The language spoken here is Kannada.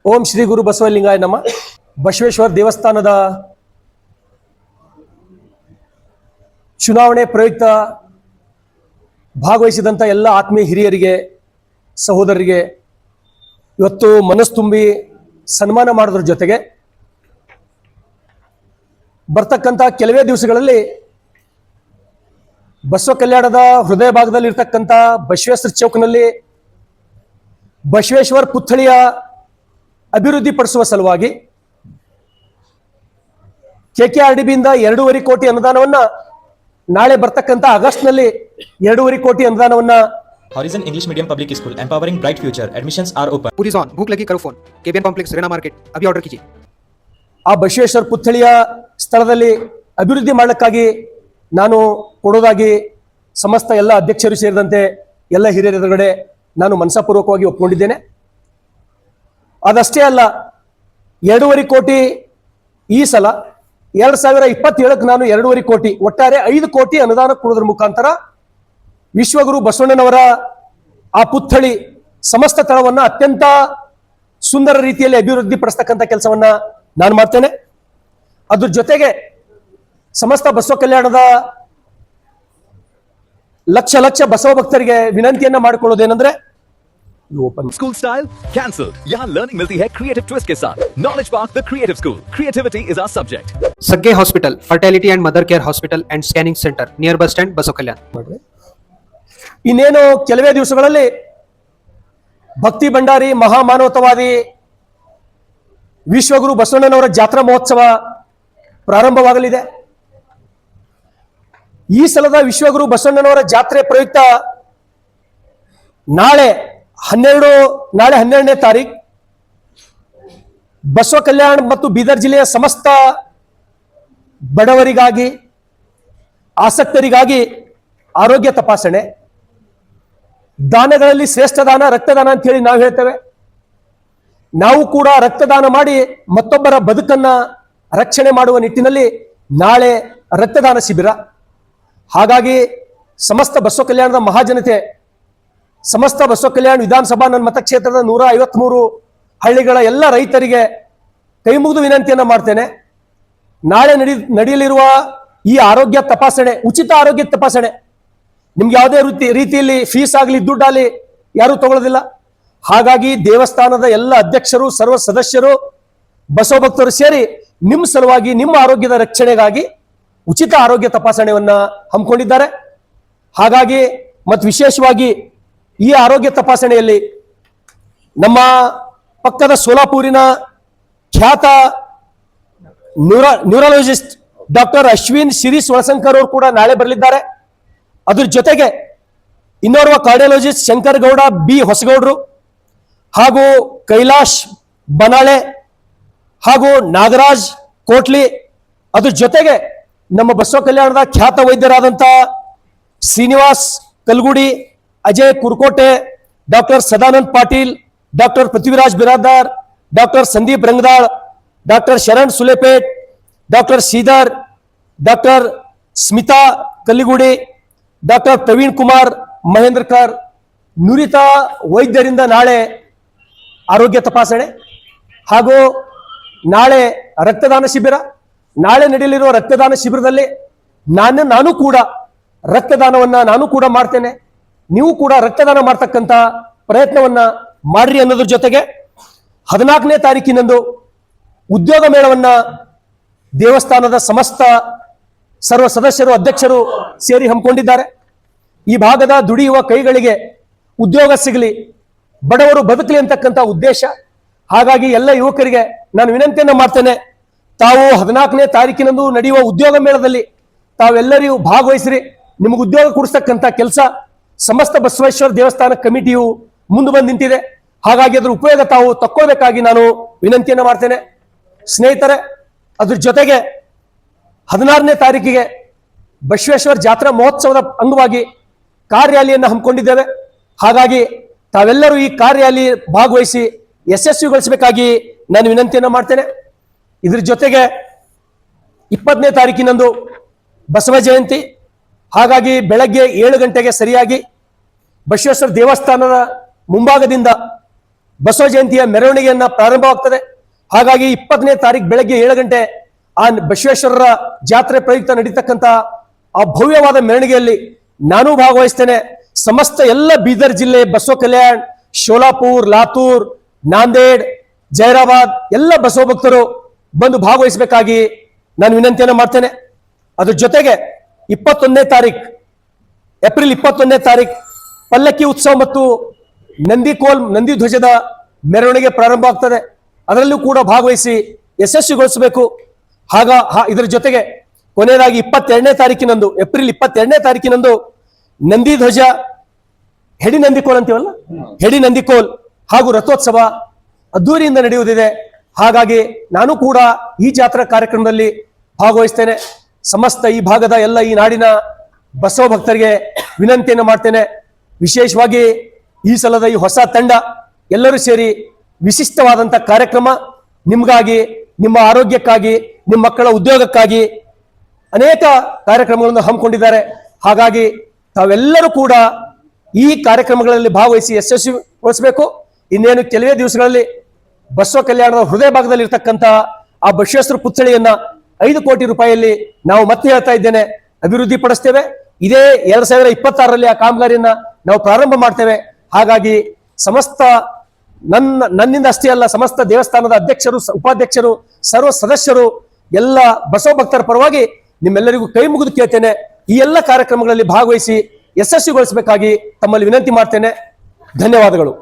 ಓಂ ಶ್ರೀ ಗುರು ಬಸವಲಿಂಗಾಯ ನಮ. ಬಸವೇಶ್ವರ ದೇವಸ್ಥಾನದ ಚುನಾವಣೆ ಪ್ರಯುಕ್ತ ಭಾಗವಹಿಸಿದಂಥ ಎಲ್ಲ ಆತ್ಮೀಯ ಹಿರಿಯರಿಗೆ, ಸಹೋದರರಿಗೆ ಇವತ್ತು ಮನಸ್ಸು ತುಂಬಿ ಸನ್ಮಾನ ಮಾಡೋದ್ರ ಜೊತೆಗೆ ಬರ್ತಕ್ಕಂಥ ಕೆಲವೇ ದಿವಸಗಳಲ್ಲಿ ಬಸವ ಕಲ್ಯಾಣದ ಹೃದಯ ಭಾಗದಲ್ಲಿ ಇರ್ತಕ್ಕಂಥ ಬಸವೇಶ್ವರ ಚೌಕ್ನಲ್ಲಿ ಬಸವೇಶ್ವರ ಪುತ್ಥಳಿಯ ಅಭಿವೃದ್ಧಿಪಡಿಸುವ ಸಲುವಾಗಿ KKRDBಯಿಂದ 2.5 ಕೋಟಿ ಅನುದಾನವನ್ನು ನಾಳೆ ಬರ್ತಕ್ಕಂಥ ಆಗಸ್ಟ್ನಲ್ಲಿ 2.5 ಕೋಟಿ ಅನುದಾನವನ್ನು Horizon English Medium Public School, empowering bright future. Admissions are open. पूरी ऑन भूख लगी करो फोन KBN कॉम्प्लेक्स रेना मार्केट अभी ऑर्डर कीजिए. ಆ ಬಸವೇಶ್ವರ ಪುತ್ಥಳಿಯ ಸ್ಥಳದಲ್ಲಿ ಅಭಿವೃದ್ಧಿ ಮಾಡಲಿಕ್ಕಾಗಿ ನಾನು ಕೊಡೋದಾಗಿ ಸಮಸ್ತ ಎಲ್ಲ ಅಧ್ಯಕ್ಷರು ಸೇರಿದಂತೆ ಎಲ್ಲ ಹಿರಿಯರ ಎದುರುಗಡೆ ನಾನು ಮನಸಾಪೂರ್ವಕವಾಗಿ ಒಪ್ಪಿಕೊಂಡಿದ್ದೇನೆ. ಅದಷ್ಟೇ ಅಲ್ಲ, 2.5 ಕೋಟಿ ಈ ಸಲ 2027ಕ್ಕೆ ನಾನು 2.5 ಕೋಟಿ ಒಟ್ಟಾರೆ 5 ಕೋಟಿ ಅನುದಾನ ಕೊಡೋದ್ರ ಮುಖಾಂತರ ವಿಶ್ವಗುರು ಬಸವಣ್ಣನವರ ಆ ಪುತ್ಥಳಿ ಸಮಸ್ತ ತಳವನ್ನು ಅತ್ಯಂತ ಸುಂದರ ರೀತಿಯಲ್ಲಿ ಅಭಿವೃದ್ಧಿ ಪಡಿಸ್ತಕ್ಕಂಥ ಕೆಲಸವನ್ನ ನಾನು ಮಾಡ್ತೇನೆ. ಅದ್ರ ಜೊತೆಗೆ ಸಮಸ್ತ ಬಸವ ಕಲ್ಯಾಣದ ಲಕ್ಷ ಲಕ್ಷ ಬಸವ ಭಕ್ತರಿಗೆ ವಿನಂತಿಯನ್ನ ಮಾಡಿಕೊಳ್ಳೋದೇನೆಂದ್ರೆ, स्कूल स्टाइल कैंसल्ड. यहाँ लर्निंग मिलती है क्रिएटिव ट्विस्ट के साथ. Knowledge park the creative school. Creativity is our subject. Sagge hospital, fertility and mother care hospital and scanning centre near bus stand Basava Kalyan. ಇನ್ನೇನು ಕೆಲವೇ ದಿವಸಗಳಲ್ಲಿ ಭಕ್ತಿ ಭಂಡಾರಿ ಮಹಾಮಾನವತವಾದಿ ವಿಶ್ವಗುರು ಬಸವಣ್ಣನವರ ಜಾತ್ರಾ ಮಹೋತ್ಸವ ಪ್ರಾರಂಭವಾಗಲಿದೆ. ಈ ಸಲದ ವಿಶ್ವಗುರು ಬಸವಣ್ಣನವರ ಜಾತ್ರೆ ಪ್ರಯುಕ್ತ ನಾಳೆ 12ನೇ ತಾರೀಕು ಬಸವ ಕಲ್ಯಾಣ ಮತ್ತು ಬೀದರ್ ಜಿಲ್ಲೆಯ ಸಮಸ್ತ ಬಡವರಿಗಾಗಿ, ಆಸಕ್ತರಿಗಾಗಿ ಆರೋಗ್ಯ ತಪಾಸಣೆ, ದಾನಗಳಲ್ಲಿ ಶ್ರೇಷ್ಠ ದಾನ ರಕ್ತದಾನ ಅಂತ ಹೇಳಿ ನಾವು ಹೇಳ್ತೇವೆ. ನಾವು ಕೂಡ ರಕ್ತದಾನ ಮಾಡಿ ಮತ್ತೊಬ್ಬರ ಬದುಕನ್ನ ರಕ್ಷಣೆ ಮಾಡುವ ನಿಟ್ಟಿನಲ್ಲಿ ನಾಳೆ ರಕ್ತದಾನ ಶಿಬಿರ. ಹಾಗಾಗಿ ಸಮಸ್ತ ಬಸವ ಕಲ್ಯಾಣದ ಮಹಾಜನತೆ, ಸಮಸ್ತ ಬಸವ ಕಲ್ಯಾಣ ವಿಧಾನಸಭಾ ನನ್ನ ಮತಕ್ಷೇತ್ರದ 153 ಹಳ್ಳಿಗಳ ಎಲ್ಲ ರೈತರಿಗೆ ಕೈ ಮುಗಿದು ವಿನಂತಿಯನ್ನ ಮಾಡ್ತೇನೆ. ನಾಳೆ ನಡೆಯಲಿರುವ ಈ ಆರೋಗ್ಯ ತಪಾಸಣೆ ಉಚಿತ ಆರೋಗ್ಯ ತಪಾಸಣೆ, ನಿಮ್ಗೆ ಯಾವುದೇ ರೀತಿಯಲ್ಲಿ ಫೀಸ್ ಆಗಲಿ ದುಡ್ಡಾಗಲಿ ಯಾರೂ ತಗೊಳ್ಳೋದಿಲ್ಲ. ಹಾಗಾಗಿ ದೇವಸ್ಥಾನದ ಎಲ್ಲ ಅಧ್ಯಕ್ಷರು, ಸರ್ವ ಸದಸ್ಯರು, ಬಸವ ಭಕ್ತರು ಸೇರಿ ನಿಮ್ಮ ಸಲುವಾಗಿ, ನಿಮ್ಮ ಆರೋಗ್ಯದ ರಕ್ಷಣೆಗಾಗಿ ಉಚಿತ ಆರೋಗ್ಯ ತಪಾಸಣೆಯನ್ನ ಹಮ್ಮಿಕೊಂಡಿದ್ದಾರೆ. ಹಾಗಾಗಿ ಮತ್ತು ವಿಶೇಷವಾಗಿ ಈ ಆರೋಗ್ಯ ತಪಾಸಣೆಯಲ್ಲಿ ನಮ್ಮ ಪಕ್ಕದ ಸೋಲಾಪುರಿನ ಖ್ಯಾತ ನ್ಯೂರಾಲಜಿಸ್ಟ್ ಡಾಕ್ಟರ್ ಅಶ್ವಿನ್ ಶಿರೀಶ್ ಒಳಸಂಕರ್ ಅವರು ಕೂಡ ನಾಳೆ ಬರಲಿದ್ದಾರೆ. ಅದ್ರ ಜೊತೆಗೆ ಇನ್ನೋರ್ವ ಕಾರ್ಡಿಯಾಲಜಿಸ್ಟ್ ಶಂಕರ್ ಗೌಡ ಬಿ ಹೊಸಗೌಡರು ಹಾಗೂ ಕೈಲಾಶ್ ಬನಾಳೆ ಹಾಗೂ ನಾಗರಾಜ್ ಕೋಟ್ಲಿ, ಅದ್ರ ಜೊತೆಗೆ ನಮ್ಮ ಬಸವ ಕಲ್ಯಾಣದ ಖ್ಯಾತ ವೈದ್ಯರಾದಂಥ Srinivas Kalgudi, Ajay Kurkote, doctor Sadanand Patil, doctor Prithviraj Biradar, doctor Sandeep Rangadal, doctor Sharan Sulepet, doctor Sridhar, doctor Smita Kalligudi, doctor Praveen Kumar Mahendrakar ನುರಿತ ವೈದ್ಯರಿಂದ ನಾಳೆ ಆರೋಗ್ಯ ತಪಾಸಣೆ ಹಾಗೂ ನಾಳೆ ರಕ್ತದಾನ ಶಿಬಿರ. ನಾಳೆ ನಡೆಯಲಿರುವ ರಕ್ತದಾನ ಶಿಬಿರದಲ್ಲಿ ನಾನು ಕೂಡ ರಕ್ತದಾನವನ್ನ ನಾನು ಕೂಡ ಮಾಡ್ತೇನೆ. ನೀವು ಕೂಡ ರಕ್ತದಾನ ಮಾಡ್ತಕ್ಕಂಥ ಪ್ರಯತ್ನವನ್ನ ಮಾಡ್ರಿ ಅನ್ನೋದ್ರ ಜೊತೆಗೆ 14ನೇ ತಾರೀಕಿನಂದು ಉದ್ಯೋಗ ಮೇಳವನ್ನ ದೇವಸ್ಥಾನದ ಸಮಸ್ತ ಸರ್ವ ಸದಸ್ಯರು, ಅಧ್ಯಕ್ಷರು ಸೇರಿ ಹಮ್ಮಿಕೊಂಡಿದ್ದಾರೆ. ಈ ಭಾಗದ ದುಡಿಯುವ ಕೈಗಳಿಗೆ ಉದ್ಯೋಗ ಸಿಗಲಿ, ಬಡವರು ಬದುಕಲಿ ಅಂತಕ್ಕಂಥ ಉದ್ದೇಶ. ಹಾಗಾಗಿ ಎಲ್ಲ ಯುವಕರಿಗೆ ನಾನು ವಿನಂತಿಯನ್ನ ಮಾಡ್ತೇನೆ, ತಾವು 14ನೇ ತಾರೀಕಿನಂದು ನಡೆಯುವ ಉದ್ಯೋಗ ಮೇಳದಲ್ಲಿ ತಾವೆಲ್ಲರಿಗೂ ಭಾಗವಹಿಸಿರಿ. ನಿಮಗೆ ಉದ್ಯೋಗ ಕೊಡಿಸ್ತಕ್ಕಂಥ ಕೆಲಸ ಸಮಸ್ತ ಬಸವೇಶ್ವರ ದೇವಸ್ಥಾನ ಕಮಿಟಿಯು ಮುಂದೆ ಬಂದು ನಿಂತಿದೆ. ಹಾಗಾಗಿ ಅದರ ಉಪಯೋಗ ತಾವು ತಕ್ಕೊಳ್ಬೇಕಾಗಿ ನಾನು ವಿನಂತಿಯನ್ನ ಮಾಡ್ತೇನೆ. ಸ್ನೇಹಿತರೆ, ಅದ್ರ ಜೊತೆಗೆ 16ನೇ ತಾರೀಕಿಗೆ ಬಸವೇಶ್ವರ ಜಾತ್ರಾ ಮಹೋತ್ಸವದ ಅಂಗವಾಗಿ ಕಾರ್ ರ್ಯಾಲಿಯನ್ನು ಹಮ್ಮಿಕೊಂಡಿದ್ದೇವೆ. ಹಾಗಾಗಿ ತಾವೆಲ್ಲರೂ ಈ ಕಾರ್ ರ್ಯಾಲಿ ಭಾಗವಹಿಸಿ ಯಶಸ್ವಿಗೊಳಿಸಬೇಕಾಗಿ ನಾನು ವಿನಂತಿಯನ್ನು ಮಾಡ್ತೇನೆ. ಇದ್ರ ಜೊತೆಗೆ 20ನೇ ತಾರೀಕಿನಂದು ಬಸವ ಜಯಂತಿ. ಹಾಗಾಗಿ ಬೆಳಗ್ಗೆ 7 ಗಂಟೆಗೆ ಸರಿಯಾಗಿ ಬಸವೇಶ್ವರ ದೇವಸ್ಥಾನದ ಮುಂಭಾಗದಿಂದ ಬಸವ ಜಯಂತಿಯ ಮೆರವಣಿಗೆಯನ್ನ ಪ್ರಾರಂಭವಾಗ್ತದೆ. ಹಾಗಾಗಿ 20ನೇ ತಾರೀಕು ಬೆಳಗ್ಗೆ 7 ಗಂಟೆ ಆ ಬಸವೇಶ್ವರರ ಜಾತ್ರೆ ಪ್ರಯುಕ್ತ ನಡೀತಕ್ಕಂಥ ಆ ಭವ್ಯವಾದ ಮೆರವಣಿಗೆಯಲ್ಲಿ ನಾನು ಭಾಗವಹಿಸ್ತೇನೆ. ಸಮಸ್ತ ಎಲ್ಲ ಬೀದರ್ ಜಿಲ್ಲೆ, ಬಸವ ಕಲ್ಯಾಣ್, ಶೋಲಾಪುರ್, ಲಾತೂರ್, ನಾಂದೇಡ್, ಜೈರಾಬಾದ್ ಎಲ್ಲ ಬಸವ ಭಕ್ತರು ಬಂದು ಭಾಗವಹಿಸಬೇಕಾಗಿ ನಾನು ವಿನಂತಿಯನ್ನು ಮಾಡ್ತೇನೆ. ಅದ್ರ ಜೊತೆಗೆ 21ನೇ ತಾರೀಕು ಏಪ್ರಿಲ್ 21ನೇ ತಾರೀಕು ಪಲ್ಲಕ್ಕಿ ಉತ್ಸವ ಮತ್ತು ನಂದಿ ಧ್ವಜದ ಮೆರವಣಿಗೆ ಪ್ರಾರಂಭ ಆಗ್ತದೆ. ಅದರಲ್ಲೂ ಕೂಡ ಭಾಗವಹಿಸಿ ಯಶಸ್ವಿಗೊಳಿಸಬೇಕು. ಇದರ ಜೊತೆಗೆ ಕೊನೆಯದಾಗಿ 22ನೇ ತಾರೀಕಿನಂದು, ಏಪ್ರಿಲ್ 22ನೇ ತಾರೀಕಿನಂದು ನಂದಿ ಧ್ವಜ, ಹೆಡಿ ನಂದಿಕೋಲ್ ಅಂತೀವಲ್ಲ, ಹೆಡಿ ನಂದಿಕೋಲ್ ಹಾಗೂ ರಥೋತ್ಸವ ಅದ್ದೂರಿಯಿಂದ ನಡೆಯುವುದಿದೆ. ಹಾಗಾಗಿ ನಾನು ಕೂಡ ಈ ಜಾತ್ರಾ ಕಾರ್ಯಕ್ರಮದಲ್ಲಿ ಭಾಗವಹಿಸ್ತೇನೆ. ಸಮಸ್ತ ಈ ಭಾಗದ ಎಲ್ಲ ಈ ನಾಡಿನ ಬಸವ ಭಕ್ತರಿಗೆ ವಿನಂತಿಯನ್ನು ಮಾಡ್ತೇನೆ. ವಿಶೇಷವಾಗಿ ಈ ಸಲದ ಈ ಹೊಸ ತಂಡ ಎಲ್ಲರೂ ಸೇರಿ ವಿಶಿಷ್ಟವಾದಂಥ ಕಾರ್ಯಕ್ರಮ ನಿಮಗಾಗಿ, ನಿಮ್ಮ ಆರೋಗ್ಯಕ್ಕಾಗಿ, ನಿಮ್ಮ ಮಕ್ಕಳ ಉದ್ಯೋಗಕ್ಕಾಗಿ ಅನೇಕ ಕಾರ್ಯಕ್ರಮಗಳನ್ನು ಹಮ್ಮಿಕೊಂಡಿದ್ದಾರೆ. ಹಾಗಾಗಿ ತಾವೆಲ್ಲರೂ ಕೂಡ ಈ ಕಾರ್ಯಕ್ರಮಗಳಲ್ಲಿ ಭಾಗವಹಿಸಿ ಯಶಸ್ವಿಗೊಳಿಸಬೇಕು. ಇನ್ನೇನು ಕೆಲವೇ ದಿವಸಗಳಲ್ಲಿ ಬಸವ ಕಲ್ಯಾಣದ ಹೃದಯ ಭಾಗದಲ್ಲಿ ಇರ್ತಕ್ಕಂಥ ಆ ಬಸವೇಶ್ವರ ಪುತ್ಥಳಿಯನ್ನ 5 ಕೋಟಿ ರೂಪಾಯಿಯಲ್ಲಿ ನಾವು ಮತ್ತೆ ಹೇಳ್ತಾ ಇದ್ದೇನೆ ಅಭಿವೃದ್ಧಿ ಪಡಿಸ್ತೇವೆ. ಇದೇ 2026ರಲ್ಲಿ ಆ ಕಾಮಗಾರಿಯನ್ನ ನಾವು ಪ್ರಾರಂಭ ಮಾಡ್ತೇವೆ. ಹಾಗಾಗಿ ಸಮಸ್ತ ನನ್ನಿಂದ ಅಷ್ಟೇ ಅಲ್ಲ, ಸಮಸ್ತ ದೇವಸ್ಥಾನದ ಅಧ್ಯಕ್ಷರು, ಉಪಾಧ್ಯಕ್ಷರು, ಸರ್ವ ಸದಸ್ಯರು, ಎಲ್ಲ ಬಸವ ಭಕ್ತರ ಪರವಾಗಿ ನಿಮ್ಮೆಲ್ಲರಿಗೂ ಕೈ ಮುಗಿದು ಕೇಳ್ತೇನೆ. ಈ ಎಲ್ಲ ಕಾರ್ಯಕ್ರಮಗಳಲ್ಲಿ ಭಾಗವಹಿಸಿ ಯಶಸ್ವಿಗೊಳಿಸಬೇಕಾಗಿ ತಮ್ಮಲ್ಲಿ ವಿನಂತಿ ಮಾಡ್ತೇನೆ. ಧನ್ಯವಾದಗಳು.